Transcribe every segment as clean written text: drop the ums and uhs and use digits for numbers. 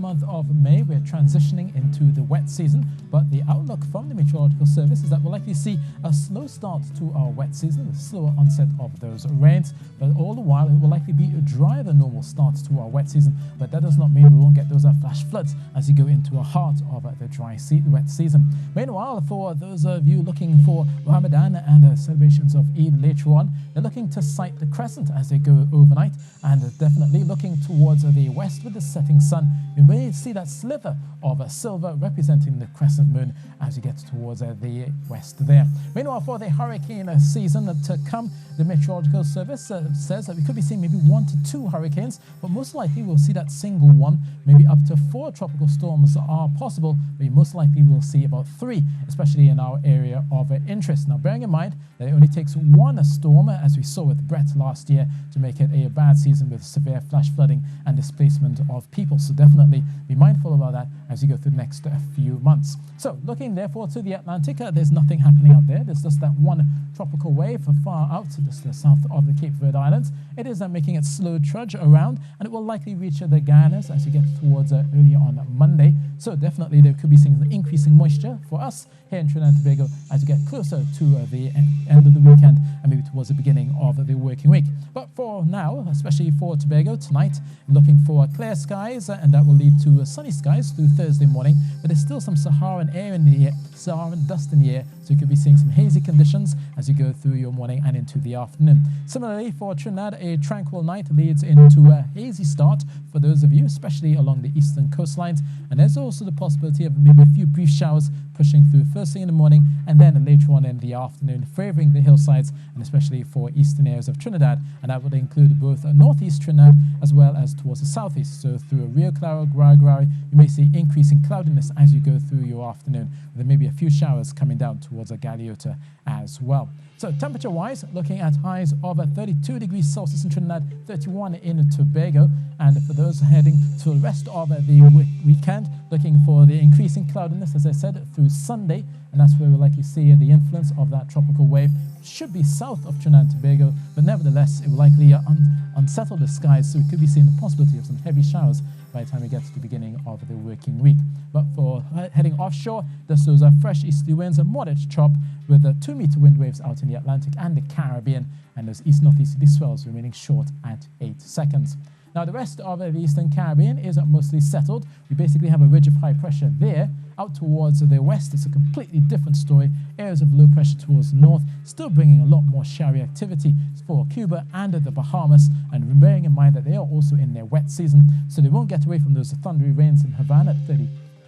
month of May, we're transitioning into the wet season, but the outlook from the Meteorological Service is that we'll likely see a slow start to our wet season, a slower onset of those rains, but all the while it will likely be a drier than normal start to our wet season, but that does not mean we won't get those flash floods as you go into a heart of the wet season. Meanwhile, for those of you looking for Ramadan and celebrations of Eid later on, they're looking to sight the crescent as they go overnight, and definitely looking towards the west with the setting sun. You may see that sliver of silver representing the crescent moon as you get towards the west there. Meanwhile, for the hurricane season to come, the Meteorological Service says that we could be seeing maybe 1 to 2 hurricanes, but most likely we'll see that single one. Maybe up to 4 tropical storms are possible, but you most likely will see about 3, especially in our area of interest. Now, bearing in mind that it only takes 1 storm, as we saw with Brett last year, to make it a bad season with severe flash flooding and displacement of people. So definitely be mindful about that as you go through the next few months. So looking therefore to the Atlantic, there's nothing happening out there. There's just that one tropical wave far out to the south of the Cape Verde Islands. It is making its slow trudge around, and it will likely reach the Guyanas as you get towards early on Monday. So definitely there could be some increasing moisture for us here in Trinidad and Tobago as you get closer to the end of the weekend and maybe towards the beginning of the working week. But for now, especially for Tobago tonight, looking for clear skies, and that will lead to sunny skies through Thursday morning, but there's still some Saharan air in the air, Saharan dust in the air, so you could be seeing some hazy conditions as you go through your morning and into the afternoon. Similarly, for Trinidad, a tranquil night leads into a hazy start for those of you, especially along the eastern coastlines, and there's also the possibility of maybe a few brief showers pushing through first thing in the morning and then later on in the afternoon, favouring the hillsides and especially for eastern areas of Trinidad, and that would include both northeast Trinidad as well as towards the southeast. So through Rio Claro, Guaragari, you may see increasing cloudiness as you go through your afternoon, with maybe a few showers coming down towards Galeota as well. So temperature-wise, looking at highs of 32 degrees Celsius in Trinidad, 31 in Tobago, and for those heading to the rest of the weekend, looking for the increasing cloudiness, as I said, through Sunday, and that's where we'll likely see the influence of that tropical wave. Should be south of Trinidad and Tobago, but nevertheless, it will likely unsettle the skies, so we could be seeing the possibility of some heavy showers by the time we get to the beginning of the working week. But for heading offshore, there's those fresh easterly winds, a moderate chop with 2-meter wind waves out in the Atlantic and the Caribbean, and those east-northeasterly swells remaining short at 8 seconds. Now, the rest of the Eastern Caribbean is mostly settled. We basically have a ridge of high pressure there. Out towards the west, it's a completely different story. Areas of low pressure towards the north, still bringing a lot more showery activity for Cuba and the Bahamas, and bearing in mind that they are also in their wet season, so they won't get away from those thundery rains in Havana at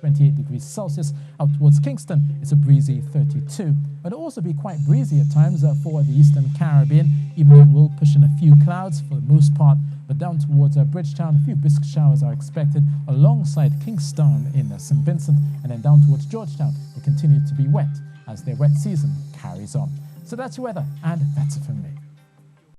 28 degrees Celsius. Out towards Kingston, it's a breezy 32. But it'll also be quite breezy at times for the Eastern Caribbean, even though it will push in a few clouds for the most part. But down towards Bridgetown, a few brisk showers are expected alongside Kingstown in St. Vincent, and then down towards Georgetown, they continue to be wet as their wet season carries on. So that's your weather, and that's it from me.